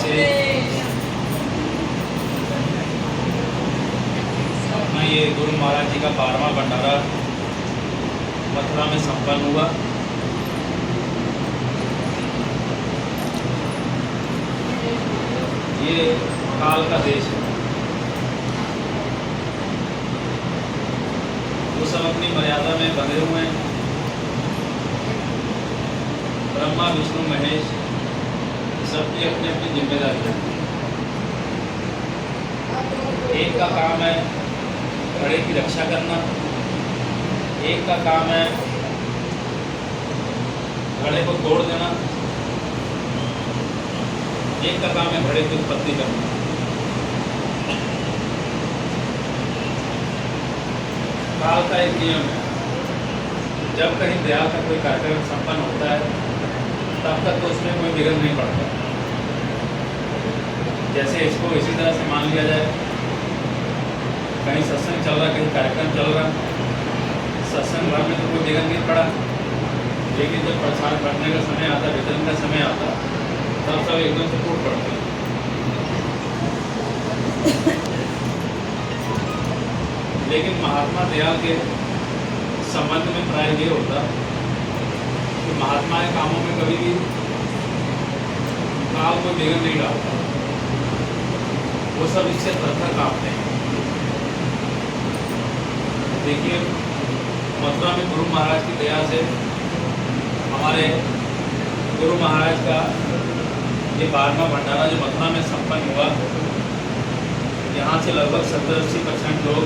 से अपना ये गुरु महाराज जी का 12वां भंडारा मथुरा में संपन्न हुआ। ये काल का देश है, वो सब अपनी मर्यादा में बंधे हुए हैं। ब्रह्मा विष्णु महेश सबकी अपनी अपनी जिम्मेदारी है। एक का काम है घड़े की रक्षा करना, एक का काम है घड़े को तोड़ देना, एक का काम है घड़े की उत्पत्ति करना। काल का एक नियम है, जब कहीं दया का कोई कार्यक्रम संपन्न होता है तब तक तो उसमें कोई विघ्न नहीं पड़ता। जैसे इसको इसी तरह से मान लिया जाए, कहीं सत्संग चल रहा, कहीं कार्यक्रम चल रहा, सत्संग भर में तो कोई विघ्न नहीं पड़ा, लेकिन जब प्रसाद बढ़ने का समय आता, वितरण का समय आता, तब सब एकदम से टूट पड़ते हैं। लेकिन महात्मा दयाल के संबंध में प्राय ये होता कि महात्मा के कामों में कभी भी काल को विघ्न नहीं डालता, वो सब इससे तरह कामते हैं। देखिए, मथुरा में गुरु महाराज की दया से हमारे गुरु महाराज का ये 12वां भंडारा जो मथुरा में संपन्न हुआ, यहाँ से लगभग 70-80% लोग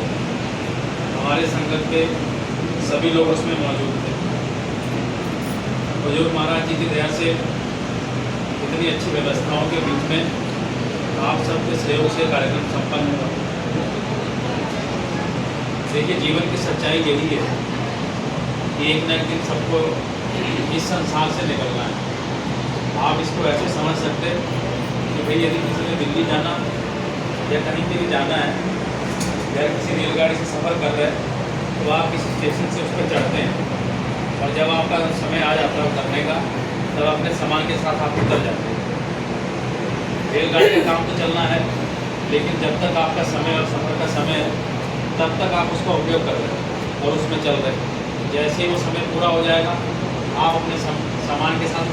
हमारे संगत के सभी लोग उसमें मौजूद थे। हुजूर महाराज जी की दया से इतनी अच्छी व्यवस्थाओं के बीच में आप सबके सहयोग से कार्यक्रम संपन्न हुआ। देखिए, जीवन की सच्चाई यही है कि एक न एक दिन सबको इस संसार से निकलना है। आप इसको ऐसे समझ सकते हैं कि भाई यदि किसी ने दिल्ली जाना या कहीं पे भी जाना है या किसी रेलगाड़ी से सफ़र कर रहे हैं तो आप किसी स्टेशन से उस पर चढ़ते हैं और जब आपका समय आ जाता है उतरने का, तब अपने सामान के साथ आप उतर जाते हैं। रेलगाड़ी का काम तो चलना है, लेकिन जब तक आपका समय और सफ़र का समय है तब तक आप उसका उपयोग कर रहे हैं और उसमें चल रहे हैं। जैसे ही वो समय पूरा हो जाएगा, आप अपने सामान के साथ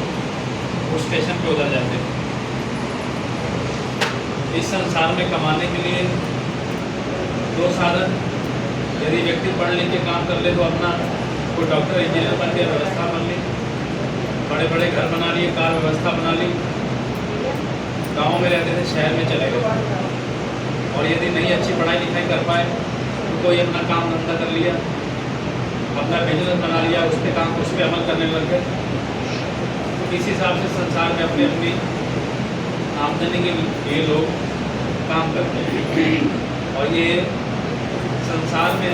उस स्टेशन पे उतर जाते हैं। इस संसार में कमाने के लिए दो साधन, यदि व्यक्ति पढ़ लिख के काम कर ले तो अपना कोई डॉक्टर इंजीनियर बन के व्यवस्था बन ली, बड़े बड़े घर बना लिए, कार व्यवस्था बना ली, गाँव में रहते थे शहर में चले गए। और यदि नहीं अच्छी पढ़ाई लिखाई कर पाए तो कोई अपना काम धंधा कर लिया, अपना बिजनेस बना लिया, उस पर काम उस पर अमल करने लग गए। तो इस हिसाब से संसार में अपनी अपनी आमदनी के लिए लोग काम करते हैं। और ये संसार में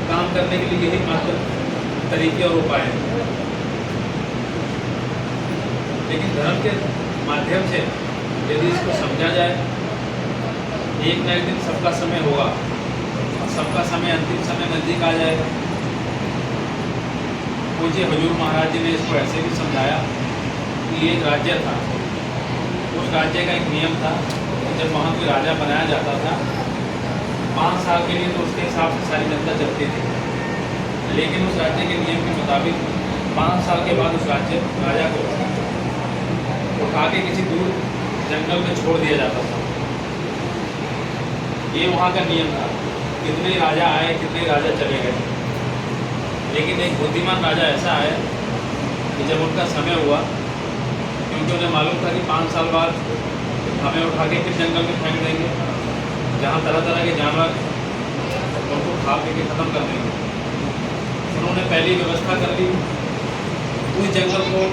काम करने के लिए यही मात्र तरीके और उपाय हैं। लेकिन धर्म के माध्यम से यदि इसको समझा जाए, एक न एक दिन सबका समय होगा और सबका समय, अंतिम समय नज़दीक आ जाएगा। पूज्य हुजूर महाराज जी ने इसको ऐसे भी समझाया कि एक राज्य था, उस राज्य का एक नियम था कि जब वहाँ कोई राजा बनाया जाता था 5 साल के लिए तो उसके हिसाब से सारी जनता चलती थी। लेकिन उस राज्य के नियम के मुताबिक 5 साल के बाद उस राजा को उठा के किसी दूर जंगल में छोड़ दिया जाता था। ये वहाँ का नियम था। कितने राजा आए, कितने राजा चले गए, लेकिन एक बुद्धिमान राजा ऐसा आया कि जब उनका समय हुआ, क्योंकि उन्हें मालूम था कि 5 साल बाद हमें उठा के फिर जंगल में फेंक देंगे, जहाँ तरह तरह के जानवर उनको खा पी के ख़त्म कर देंगे। उन्होंने पहली व्यवस्था कर ली। उस जंगल को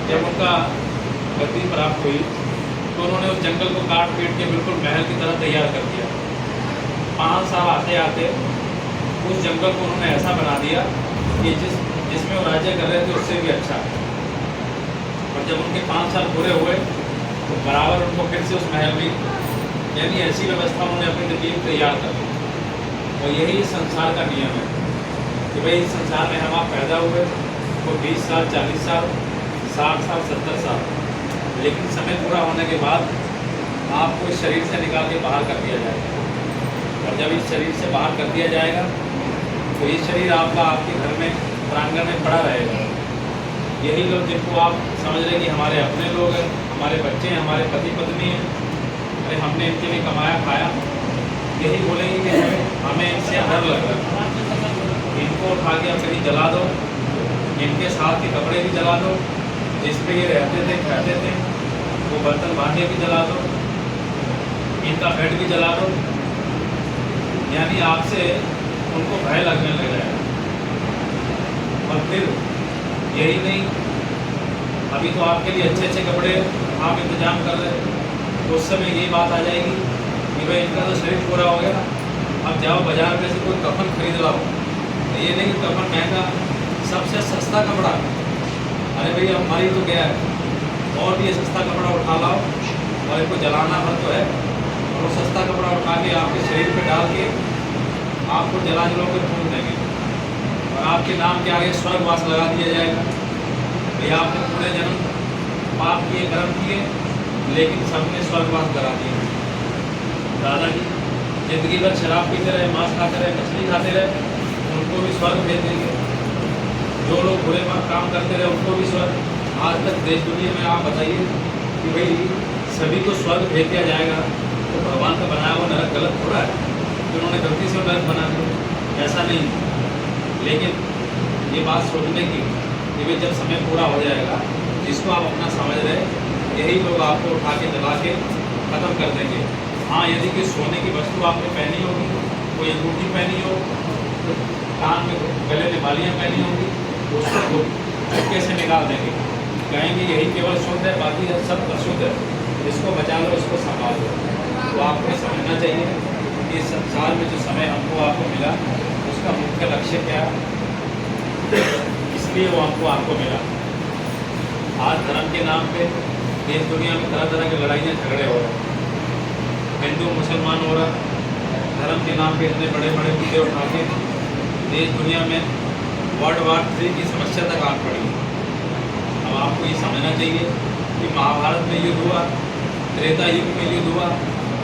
जब उनका गति प्राप्त हुई तो उन्होंने उस जंगल को काट पीट के बिल्कुल महल की तरह तैयार कर दिया। 5 साल आते आते उस जंगल को उन्होंने ऐसा बना दिया कि जिसमें वो राज्य कर रहे थे उससे भी अच्छा। और जब उनके 5 साल पूरे हुए तो बराबर उनको फिर से उस महल में, यानी ऐसी व्यवस्था उन्होंने अपनी टीम तैयार कर दी। और यही संसार का नियम है कि भाई इस संसार में हम आप पैदा हुए तो 20 साल, 40 साल, 60 साल, 70 साल, लेकिन समय पूरा होने के बाद आपको इस शरीर से निकाल के बाहर कर दिया जाएगा। और जब इस शरीर से बाहर कर दिया जाएगा तो ये शरीर आपका आपके घर में प्रांगण में पड़ा रहेगा। यही लोग जिनको आप समझ रहे कि हमारे अपने लोग हैं, हमारे बच्चे हैं, हमारे पति पत्नी हैं, अरे हमने इनके लिए कमाया खाया, यही बोलेंगे कि हमें इनसे डर लग रहा है, इनको उठा के आप कहीं जला दो, इनके साथ के कपड़े भी जला दो, जिस पे ये रहते थे खाते थे वो बर्तन भांडे भी जला दो, इनका बेड भी जला दो। यानी आपसे उनको भय लगने लग जाएगा। और फिर यही नहीं, अभी तो आपके लिए अच्छे अच्छे कपड़े आप इंतजाम कर रहे हैं, तो उस समय ये बात आ जाएगी कि भाई इनका तो शरीर पूरा हो गया, अब जाओ बाजार में से कोई कफन खरीद लाओ। तो ये नहीं कि कफन महंगा, सबसे सस्ता कपड़ा, अरे भाई अब मरी तो गया है और भी ये सस्ता कपड़ा उठा लाओ और इनको जलाना भर तो है, और वो सस्ता कपड़ा उठा के आपके शरीर पे डाल के आपको जला के फूंक देंगे और आपके नाम के आगे स्वर्गवास लगा दिया जाएगा। भैया आपने पूरे जन्म पाप किए, कर्म किए, लेकिन सबने स्वर्गवास करा दिया। दादाजी जिंदगी भर शराब पीते रहे, मांस खाते रहे, मछली खाते रहे, उनको भी स्वर्ग भेज देंगे। जो लोग बुरे काम करते रहे उनको भी स्वर्ग। आज तक देश दुनिया में आप बताइए कि भाई सभी को स्वर्ग भेज दिया जाएगा, तो भगवान का बनाया हुआ नरक गलत थोड़ा है कि उन्होंने गलती से नरक बना दिया, ऐसा नहीं। लेकिन ये बात सोचने की कि भाई जब समय पूरा हो जाएगा, जिसको आप अपना समझ रहे, यही लोग आपको उठा के जला के ख़त्म कर देंगे। हाँ, यदि कि सोने की वस्तु आपने पहनी होगी, कोई अंगूठी पहनी हो, तो कान में गले में बालियाँ पहनी होंगी, तो उसको चुपके से निकाल देंगे, कहेंगे यही केवल शुद्ध है, बाकी सब अशुद्ध है, इसको बचा लो, इसको संभाल लो। तो आपको समझना चाहिए कि इस संसार में जो समय हमको आपको मिला उसका मुख्य लक्ष्य क्या है, इसलिए वो आपको मिला। आज धर्म के नाम पे देश दुनिया में तरह तरह की लड़ाइयाँ झगड़े हो रहे हैं, हिंदू मुसलमान हो रहा, धर्म के नाम पे इतने बड़े बड़े मुद्दे उठा के देश दुनिया में वर्ल्ड वार 3 की समस्या तक आ पड़ी। अब आपको ये समझना चाहिए कि महाभारत में युद्ध हुआ, त्रेता युग में युद्ध हुआ,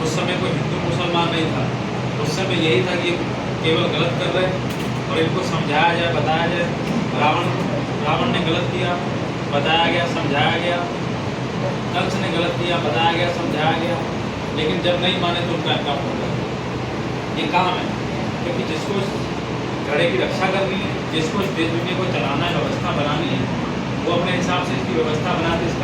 उस समय कोई हिंदू मुसलमान नहीं था, उस समय यही था कि केवल गलत कर रहे और इनको समझाया जाए, बताया जाए। रावण ने गलत किया, बताया गया, समझाया गया, कंस ने गलत किया, बताया गया, समझाया गया, लेकिन जब नहीं माने तो उनका काम हो गया। ये काम है, क्योंकि जिसको घड़े की रक्षा करनी है, जिसको इस देश दुनिया को चलाना है, व्यवस्था बनानी है, वो अपने हिसाब से इसकी व्यवस्था बनाते, इसका